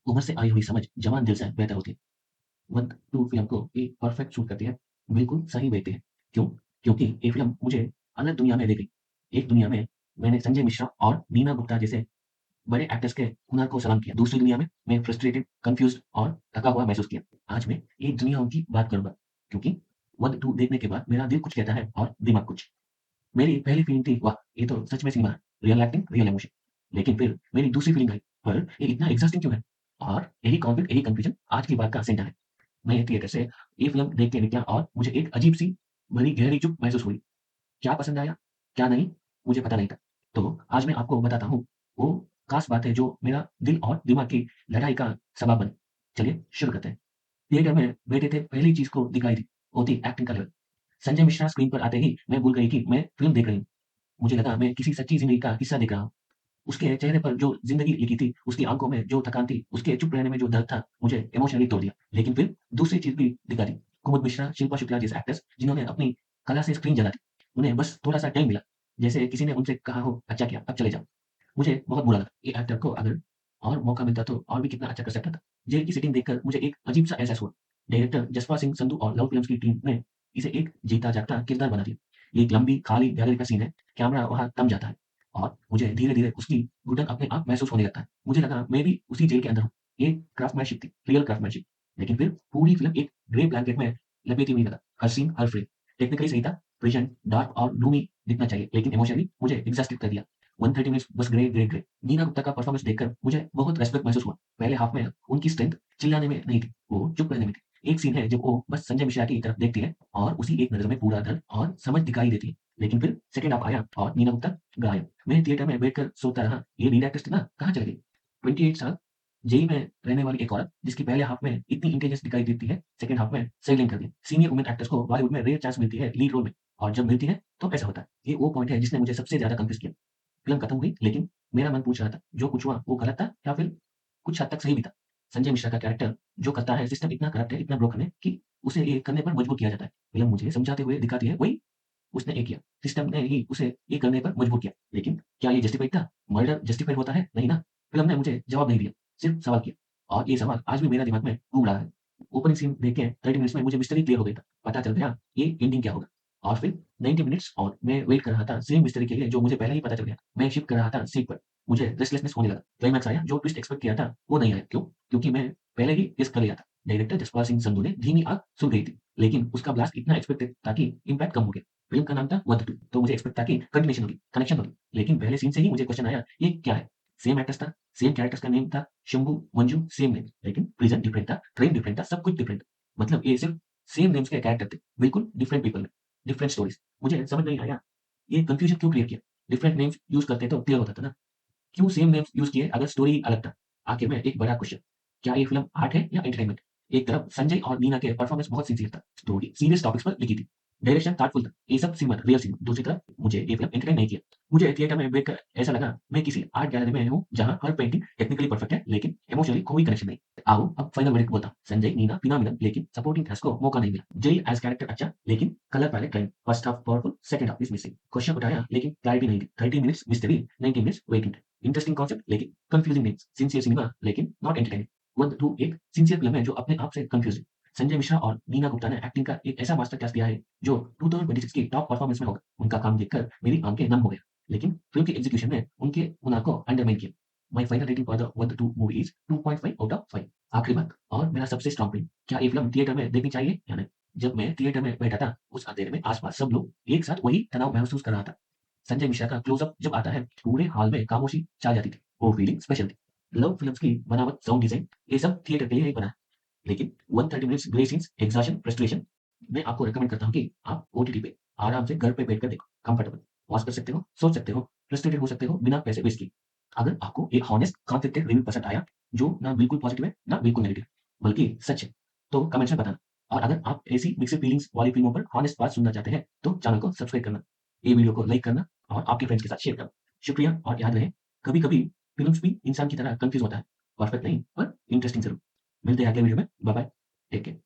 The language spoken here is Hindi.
उम्र से आई हुई समझ जवान दिल से बेहतर होती है। वन टू फ़िल्म को एक परफेक्ट शूट करती है, बिल्कुल सही बैठती है। क्यों? क्योंकि ये फ़िल्म मुझे अलग दुनिया में ले गई। एक दुनिया में मैंने संजय मिश्रा और नीना गुप्ता जैसे बड़े एक्टर्स के हुनर को सलाम किया। दूसरी दुनिया में मैं फ्रस्ट्रेटेड, कन्फ्यूज़्ड और थका हुआ महसूस किया। आज मैं एक दुनिया की बात करूँगा, क्योंकि वन टू देखने के बाद मेरा दिल कुछ कहता है और दिमाग कुछ। मेरी पहली फ़ीलिंग थी, वाह! ये तो सच में सिनेमा है, रियल एक्टिंग, रियल इमोशन। लेकिन फिर मेरी दूसरी फ़ीलिंग आई, पर ये इतना एग्ज़ॉस्टिंग क्यों है? और यही कॉन्फ्लिक्ट, यही कन्फ्यूज़न आज की बात का सेंटर है। मैं थिएटर से ये फ़िल्म देख के निकला और मुझे एक अजीब-सी बड़ी गहरी चुप महसूस हुई। क्या पसंद आया, क्या नहीं, मुझे पता नहीं था। तो आज मैं आपको बताता हूँ, वो ख़ास बात है जो मेरा दिल और दिमाग की लड़ाई का सबब बनी। चलिए शुरू करते हैं। थिएटर में बैठे थे, पहली चीज़ को दिखाई दी, वो थी एक्टिंग का लेवल। संजय मिश्रा स्क्रीन पर आते ही मैं भूल गई कि मैं फ़िल्म देख रही हूँ। मुझे लगा मैं किसी सच्ची ज़िंदगी का किस्सा देख रहा हूँ। उसके चेहरे पर जो ज़िंदगी लिखी थी, उसकी आँखों में जो थकान थी, उसके चुप रहने में जो दर्द था, मुझे इमोशनली तोड़ दिया। लेकिन फिर दूसरी चीज़ भी दिखा दी। कुमुद मिश्रा, शिल्पा शुक्ला जैसे एक्टर्स जिन्होंने अपनी कला से स्क्रीन जला दी। उन्हें बस थोड़ा-सा टाइम मिला। जैसे किसी ने उनसे कहा हो, "अच्छा किया, अब चले जाओ।" मुझे बहुत बुरा लगा। ये एक्टर को अगर और मौका मिलता तो और भी कितना अच्छा कर सकता था। जेल की सेटिंग देखकर मुझे एक अजीब-सा एहसास हुआ। डायरेक्टर जसपाल सिंह संधू और लव फिल्म्स की टीम ने इसे एक जीता-जागता किरदार बना दिया। ये एक लंबी, खाली गैलरी का सीन है, कैमरा वहाँ थम जाता है और मुझे धीरे-धीरे उसकी घुटन अपने आप महसूस होने लगता है। मुझे लगा मैं भी उसी जेल के अंदर हूँ। ये क्राफ्टमैनशिप थी, रियल क्राफ्टमैनशिप। लेकिन फिर पूरी फ़िल्म एक ग्रे ब्लैंकेट में लपेटी हुई लगा। हर सीन, हर फ्रेम। टेक्निकली सही था, प्रेज़ेंट, डार्क और ग्लूमी दिखना चाहिए, लेकिन इमोशनली मुझे एग्ज़ॉस्टेड कर दिया। 130 मिनट्स बस grey, grey, grey. Neena Gupta का परफॉर्मेंस देखकर मुझे बहुत रिस्पेक्ट महसूस हुआ। पहले हाफ में उनकी स्ट्रेंथ चिल्लाने में नहीं थी, वो चुप रहने में थी। एक सीन है जब वो बस संजय मिश्रा की तरफ देखती है और उसी एक नज़र में पूरा दर्द और समझ दिखाई देती है। लेकिन फिर सेकंड हाफ आया और नीना गुप्ता गायब। मैं थिएटर में बैठकर सोचता रहा, ये लीड एक्ट्रेस थी ना, कहाँ चली गई? 28 साल जेल में रहने वाली एक औरत जिसकी पहले हाफ में इतनी इंटेलिजेंस दिखाई देती है, सेकंड हाफ में साइलेंट कर दिया। सीनियर वुमेन एक्टर्स को बॉलीवुड में रेयर चांस मिलती है लीड रोल में और जब मिलती है तो ऐसा होता है। ये वो पॉइंट है जिसने मुझे सबसे ज़्यादा कन्फ्यूज़ किया। फ़िल्म खत्म हुई, लेकिन मेरा मन पूछ रहा था, जो कुछ हुआ वो गलत था या फिर कुछ हद तक सही भी था? संजय मिश्रा का कैरेक्टर जो करता है, सिस्टम इतना करप्ट है, इतना ब्रोकन है कि उसे ये करने पर मजबूर किया जाता है। फ़िल्म मुझे समझाते हुए दिखाती है, वही उसने ये किया। सिस्टम ने ही उसे ये करने पर मजबूर किया। लेकिन क्या ये जस्टिफाइड था? मर्डर जस्टिफाइड होता है? नहीं ना। फ़िल्म ने मुझे जवाब नहीं दिया, सिर्फ़ सवाल किया और ये सवाल आज भी मेरे दिमाग में घूम रहा है। ओपनिंग सीन देख के 30 मिनट्स में मुझे मिस्ट्री क्लियर हो गई था। पता चल गया ये एंडिंग क्या होगा और फिर 90 मिनट्स और मैं वेट कर रहा था सेम मिस्ट्री के लिए जो मुझे पहले ही पता चल गया। मैं शिफ्ट कर रहा था सीट पर। मुझे रेस्टलेसनेस होने लगा। क्लाइमैक्स आया, जो ट्विस्ट एक्सपेक्ट किया था वो नहीं आया। क्यों? क्योंकि मैं पहले ही गेस कर लिया था। डायरेक्टर जसपाल सिंह संधू ने धीमी आग सुन गई थी, लेकिन उसका ब्लास्ट इतना एक्सपेक्टेड था कि इम्पैक्ट कम हो गया। फ़िल्म का नाम था वध टू, तो मुझे एक्सपेक्ट था कि कंटिन्यूएशन होगी, कनेक्शन होगी। लेकिन पहले सीन से ही मुझे क्वेश्चन आया, ये क्या है? सेम एक्टर्स था, सेम कैरेक्टर्स का नेम था, शंभू, मंजू सेम नेम, लेकिन प्रिज़न डिफरेंट था, ट्रेन डिफरेंट था, सब कुछ डिफरेंट था। मतलब ये सिर्फ़ सेम नेम्स के कैरेक्टर थे, बिल्कुल डिफरेंट पीपल में, डिफरेंट स्टोरीज़। मुझे समझ नहीं आया, ये कन्फ्यूज़न क्यों क्रिएट किया? डिफरेंट नेम्स यूज़ करते तो क्लियर होता था ना। क्यों सेम नेम्स यूज़ किए अगर स्टोरी अलग था? आखिर में एक बड़ा क्वेश्चन, क्या ये फ़िल्म आर्ट है या एंटरटेनमेंट? एक तरफ संजय और नीना के परफॉर्मेंस बहुत सिंसियर था, स्टोरी सीरियस टॉपिक्स पर लिखी थी, डायरेक्शन थाटफुल था, ये सब सिनेमा था, रियल सिनेमा। दूसरी तरफ मुझे ये फ़िल्म एंटरटेन नहीं किया। मुझे थिएटर में बैठकर ऐसा लगा मैं किसी आर्ट गैलरी में हूँ जहाँ हर पेंटिंग टेक्निकली परफेक्ट है, लेकिन इमोशनली कोई कनेक्शन नहीं। आओ अब फाइनल वर्डिक्ट बोलता हूँ। संजय, नीना, फिनोमिनल, लेकिन सपोर्टिंग कास्ट को मौका नहीं मिला। जेल एज़ कैरेक्टर अच्छा, लेकिन colour palette trend. First half powerful, second half is missing. Question उठाया लेकिन क्लैरिटी नहीं दी। 30 minutes mystery, 90 minutes waiting time. Interesting concept लेकिन कंफ्यूजिंग नेम्स। सिंसियर सिनेमा लेकिन नॉट एंटरटेनिंग। वन टू एक सिंसियर फ़िल्म है जो अपने आप से कंफ्यूजिंग। संजय मिश्रा और नीना गुप्ता ने एक्टिंग का एक ऐसा मास्टर क्लास दिया है जो 2026 की टॉप परफॉर्मेंस में होगा। उनका काम देखकर मेरी आँखें नम हो गई। लेकिन फ़िल्म की एग्ज़ीक्यूशन ने उनके हुनर को अंडरमाइन किया। My final rating for the one two movie is 2.5 out of 5। आखिरी बात और मेरा सबसे स्ट्रॉन्ग पॉइंट, क्या ये फ़िल्म थिएटर में देखनी चाहिए या नहीं? जब मैं थिएटर में बैठा था, उस अंधेरे में आस-पास सब लोग एक साथ वही तनाव महसूस कर रहा था। संजय मिश्रा का क्लोज़अप जब आता है, पूरे हॉल में खामोशी छा जाती थी। वो फीलिंग स्पेशल थी। लव फ़िल्म्स की बनावट, साउंड डिज़ाइन, ये सब थिएटर के लिए ही बना है। लेकिन 130 minutes grey scenes, exhaustion, frustration, मैं आपको रिकमेंड करता हूँ कि आप ओटीटी पे आराम से घर पे बैठकर देखो, कंफर्टेबल। पॉज़ कर सकते हो, सोच सकते हो, फ्रस्ट्रेटेड हो सकते हो बिना पैसे वेस्ट किए। अगर आपको एक हॉनेस्ट कॉन्फिडेंट रिव्यू पसंद आया, जो ना बिल्कुल पॉज़िटिव है, ना बिल्कुल नेगेटिव, बल्कि सच है, तो कमेंट्स में बताना। और अगर आप ऐसी मिक्स्ड फीलिंग्स वाली फ़िल्मों पर हॉनेस्ट बात सुनना चाहते हैं, तो चैनल को सब्सक्राइब करना, ये वीडियो को लाइक करना और आपके फ्रेंड्स के साथ शेयर करना। शुक्रिया और याद रहे, कभी-कभी फ़िल्म्स भी इंसान की तरह कन्फ्यूज़ होता है। परफेक्ट नहीं, पर इंटरेस्टिंग ज़रूर। मिलते हैं अगले वीडियो में। Bye bye. Take care.